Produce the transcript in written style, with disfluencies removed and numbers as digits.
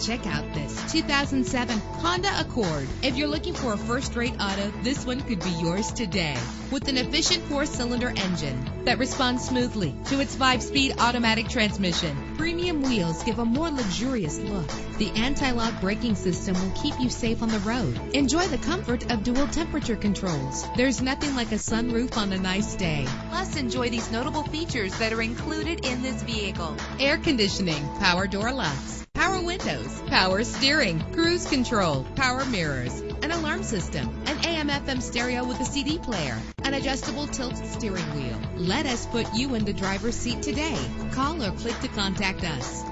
Check out this 2007 Honda Accord. If you're looking for a first-rate auto, this one could be yours today. With an efficient 4-cylinder engine that responds smoothly to its 5-speed automatic transmission, premium wheels give a more luxurious look. The anti-lock braking system will keep you safe on the road. Enjoy the comfort of dual temperature controls. There's nothing like a sunroof on a nice day. Plus, enjoy these notable features that are included in this vehicle: air conditioning, power door locks, power windows, power steering, cruise control, power mirrors, an alarm system, an AM/FM stereo with a CD player, an adjustable tilt steering wheel. Let us put you in the driver's seat today. Call or click to contact us.